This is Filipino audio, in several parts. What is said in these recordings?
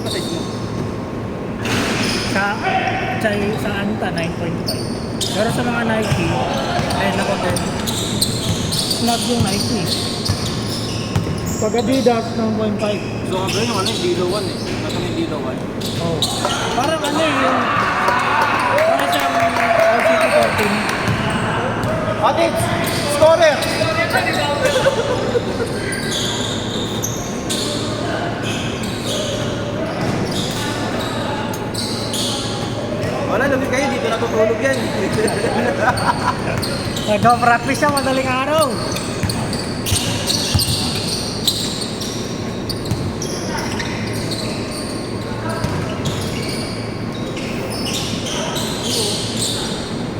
ba size mo? Sa Anta, 9.5. Pero sa mga Nike, ayun ako din. Snug yung Nike. Pag Adidas, 9.5. So, ang gano'n yung ano, yung Dilo 1 eh. Nasa may Dilo 1. Oh. Parang ano yung... Parang siyang LCT 14. Atits! Scorer! Wala, lagi kayo, dito natutulog yan. Nag-practice siya madaling araw.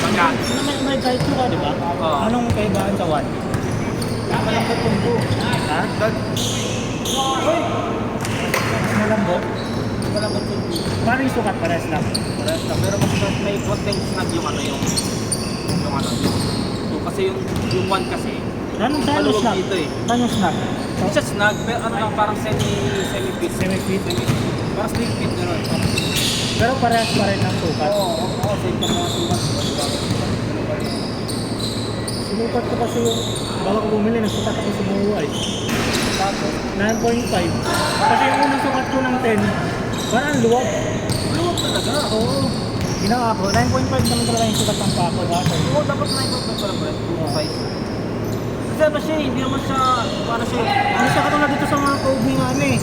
Pagka. May guide ka, di ba? Oo. Anong kaibahan sa one? Malambot yung buo. Ha? Malambot? Malambot yung Paano yung sukat? Parehas lang. parehas lang. Pero mas may konting snag yung ano yung kasi yung one kasi Anong saan yung maluwag snap? dito eh. Saan yung snap? Hindi siya snag, pero ano lang parang semi-fit. Semi-fit? Parang slim fit na rin. Pero parehas pa rin ang sukat. Oo, same pa mga sukat. Sinukat ko kasi yung bago ko bumili, nagsukat ako sa buhay. Tapos, 9.5. Kasi yung unang sukat ko ng 10, parang luwag. maluwag talaga. Oo. Ginawa ko, 9.5 naman talaga yung sukat ng pako. Oo, dapat na ito pala ba? Oo. Size. Kasi ano siya, hindi naman siya, para siya, Ano siya katulad dito sa mga Kobe nga ano eh.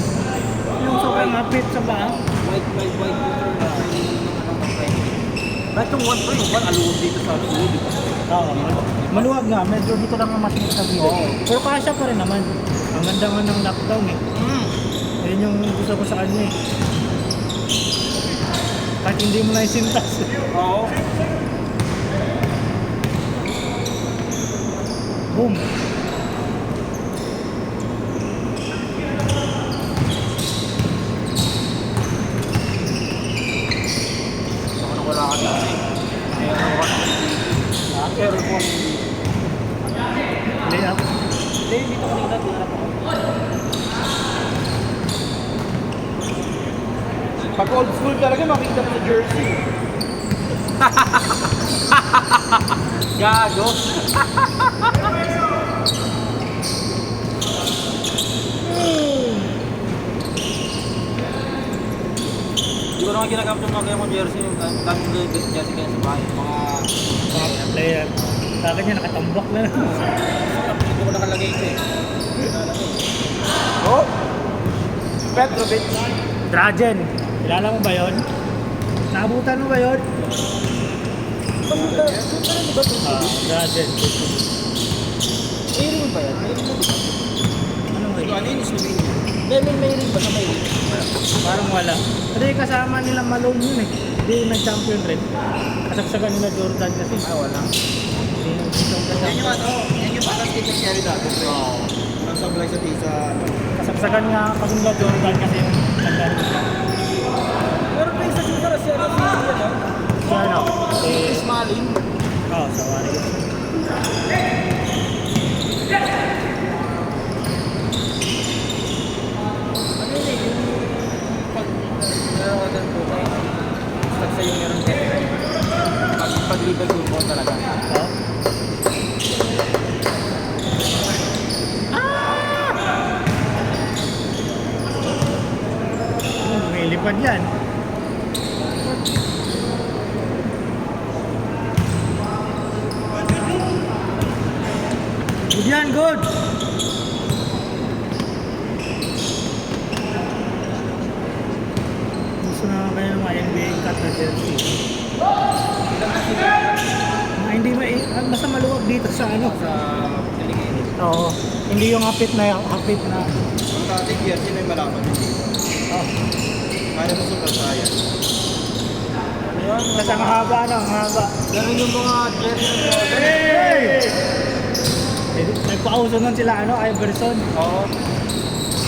Yung sobrang hapit sa ba? white kahit yung one pa yung one, aluwag dito sa ulo, di ba? Oo. Maluwag nga, medyo dito lang ang masinit sa gilid. Oo. Pero kasya pa rin naman. Ang ganda nga ng lockdown eh. Ayun yung gusto ko sa kanya eh. Kahit hindi mo na isintas. Oo. Boom. Ako nang wala ka dito eh. Kaya ako ka Aircon. Layup. Hindi, dito kanina, dinarap ako. Pag old school talaga, makikita mo sa jersey. Gago. Hindi ko naman ginagamit yung mga kaya jersey. Yung dami ko jersey kaya sa bahay. Mga Player. Sa akin niya nakatambak na. hindi ko nakalagay ito eh. Oh! Petrovic. Dragon. Kilala mo ba yun? Naabutan mo ba yun? Dragon. May ring ba yan? May ring ba ba? Anong rin? Ano yun? Slovenia. May ring ba na may ring? Parang wala. Kasi kasama nila Malone yun eh. Hindi nag-champion rin. Kasagsagan nila Jordan kasi. Wala. Hindi nag-champion. Yan yung parang sticker carry dati. Oo. Ang sablay sa tisa. Kasagsagan nga kasi nila Jordan kasi yung sagdan nila. Pero may isa siguro siya na si ano? Si ano? Si Smalling. Oo, sa Warriors. Ano yun eh? Yung pag narodan po tayo. Pag sa'yo meron din. Pag-libag ko talaga. Oo. Lumilipad yan. Good yan, good! Gusto na kayo ng mga NBA cut na jersey. Hindi basta maluwag dito sa ano. Sa Piligay. Oo. Hindi yung hapit na. Ang dati, jersey na yung malaman din dito. Oh. Kaya mo sa saya. Ano yun? Kasi ang haba na, ang haba. Ganun yung mga jersey ng Jordan. Hey! Nagpauso nun sila, Iverson. Oo.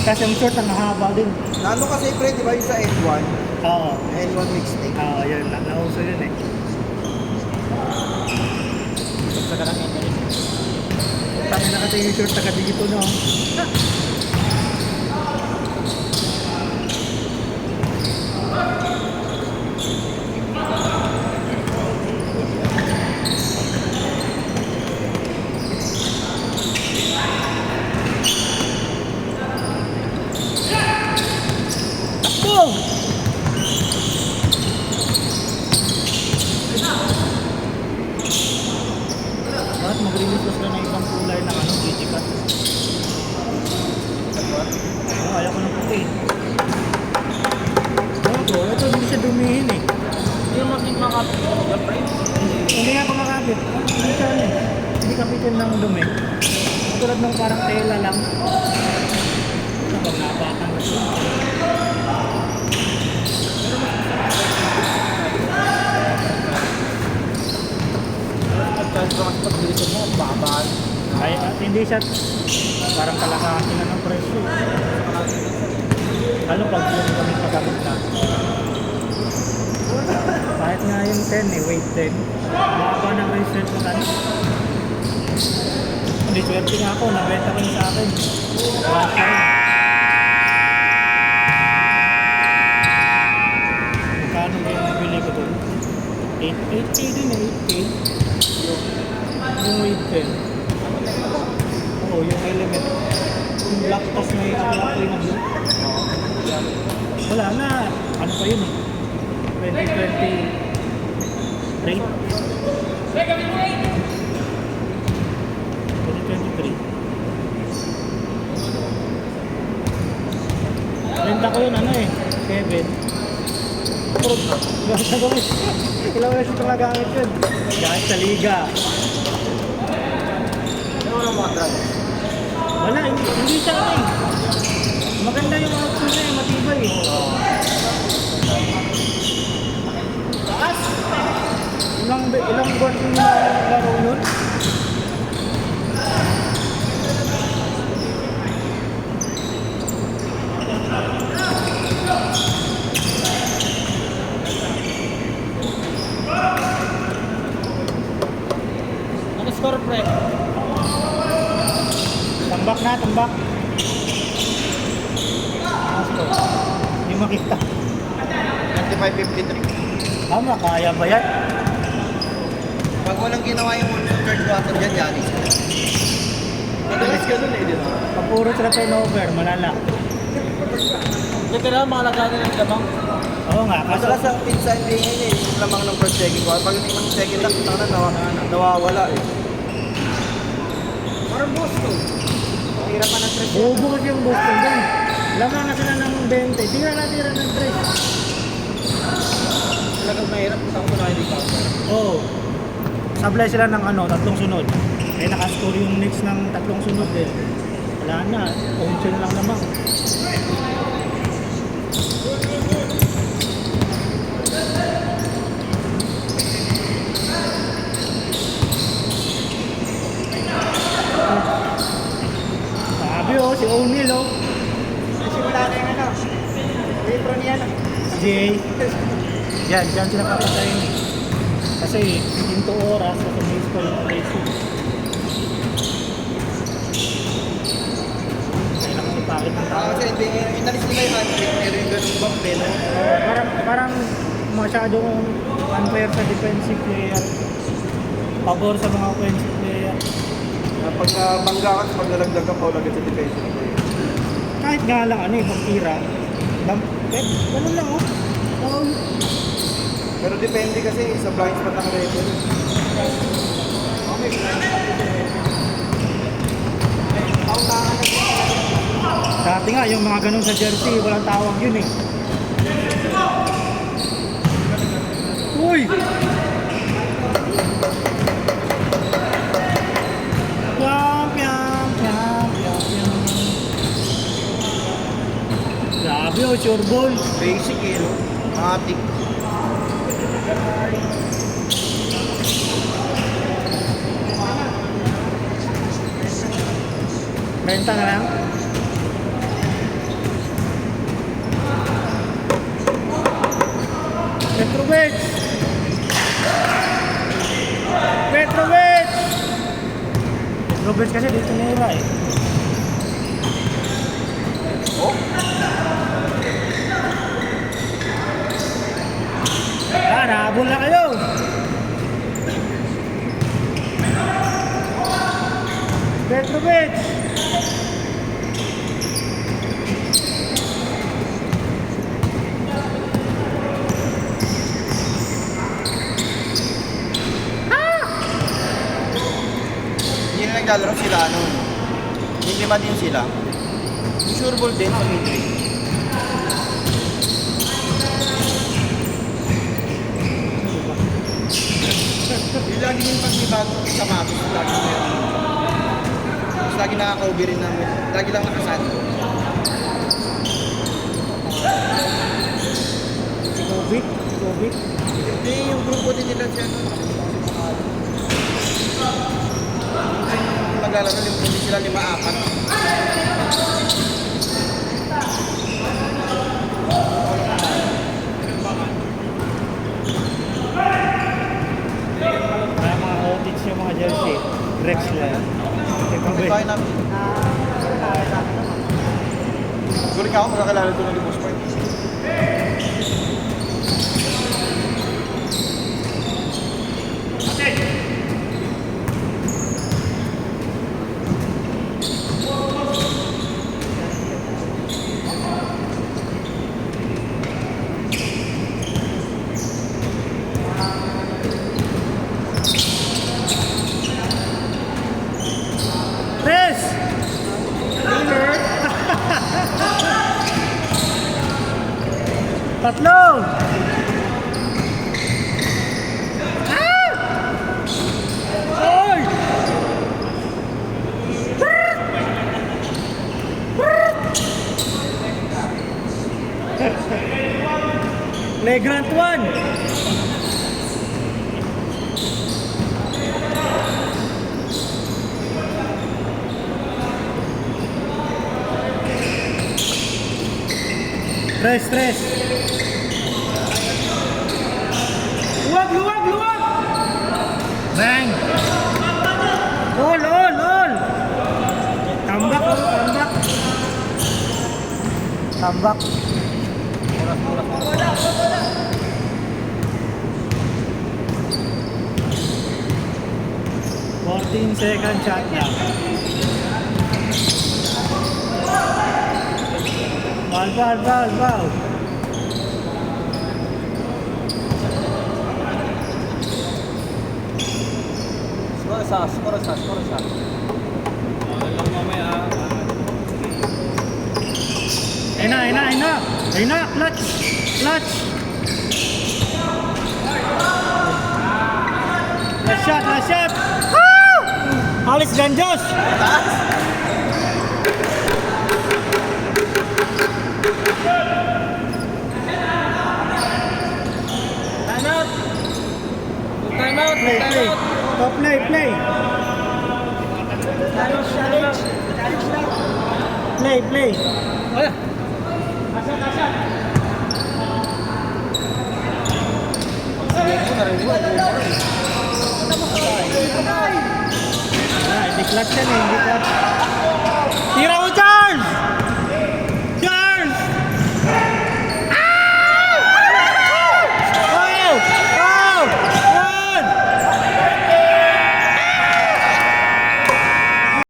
Kasi yung short ang haba din. Nano kasi pre, di ba yung sa N1? Oo. N1 mixtape. Oo, yun. Nauso yun eh. Sa kanang injury. Tayo na kasi yung short taga dito, no? Bakit mag-release pa sila ng ibang kulay ng ano, Digicut? Ayaw ko ng puti. Ito hindi siya dumihin eh. Hindi mo makapit yung price. Hindi nga ako makapit. Hindi siya ano eh. Hindi kapitin ng dumi. Tulad ng parang tela lang. Pag napakan na siya. Pagkas ko pag dito mo, babaan. Ay, at hindi siya parang kalahati na ng presyo. Ano pag yung kami pagkamit na? Kahit nga yung 10 eh, weight 10. Makaba na ba yung strength mo tayo? Hindi, swerte nga ako, nabenta ko yun sa akin. Wala ka rin. Magkano ba yung nabili ko doon? 8K din eh, 8K. Yung weight 10. Oo, yung element. Yung black tas may aklaki na blue. Wala na. Ano pa yun eh? 2020 rate. 2023. Renta ko yun ano eh, Kevin. Ilang beses ito nagamit yun. Kahit sa liga. Ano ang mga drug? Wala, hindi siya ano eh. Maganda yung output niya eh, matibay eh. Taas! Ilang buwan yung laro nun? Ano score, pre? Tambak na, tambak. Asto. Hindi makita. 25-53. Tama, kaya ba yan? Pag walang ginawa yung third button dyan, Yanis. Madalas ka nun eh, di ba? Pag puro sila turnover, malala. Hindi kailangan makalagay ng gamang. Oo nga, kaso Madalas sa inside day ngayon eh, yung lamang ng first second ko. Pag yung second lang, nawawala eh. Parang boss to. Hirap pa ng stress. buo kasi yung Boston dyan. Lamang na sila ng 20. Tira na tira ng 3. Talagang mahirap kung saan ko na hindi counter. Oo. Sablay sila ng ano, tatlong sunod. Eh nakascore yung next ng tatlong sunod din. Wala na, punching lang naman. Sabi oh, si O'Neal oh. Simula na yung ano, April niya na. Jay. Diyan sila papatayin eh. Kasi into oras sa mismo yung racing. Kaya na kasi pakit ng tao. Kasi hindi, inalis nila yung handbrake, pero yung ganung bump eh, no? Parang masyadong unfair sa defensive player. Pabor sa mga offensive player. Pag bangga ka, pag nalagdag ka, paul agad sa defensive player. Kahit nga lang ano eh, pagtira. Ganun lang oh. Foul. Pero depende kasi sa blind spot ng referee. Okay, blind spot ito eh. Pautahan na siya. Dati nga yung mga ganun sa jersey, walang tawag yun eh. Uy! Piam, piam, piam, piam, piam. Grabe oh, sure ball. Basic eh, no? Matik. Renta na lang. Petrovic! Petrovic! Petrovic kasi dito nira eh. Oh? Nahabol na kayo! Petrovic! naglalaro sila, ano, yung lima din sila. Sure ball din sa mid-range. Yung lagi yung pagbibago sa matos, lagi meron. Tapos lagi nakaka-OB rin namin. Lagi lang nakasali. Si Kovic. Hindi, yung grupo din nila siya. Maglalaro yung hindi sila 5-4. Kaya mga outage yung mga jersey. Rex lang. Kapit bahay namin. Siguro ka ako magkakalala doon ng Limos Park. Tres! Tatlo! Oy! Flagrant one! Tres! Luwag! Bang! All! Tambak. Fourteen second shot na. Bal. Skoro sa. Alam mamaya. Ayun na, clutch. Last shot. Alis Ganjos. Time out. Play. Top play. Play. Wala. Hindi clutch yan eh, hindi clutch.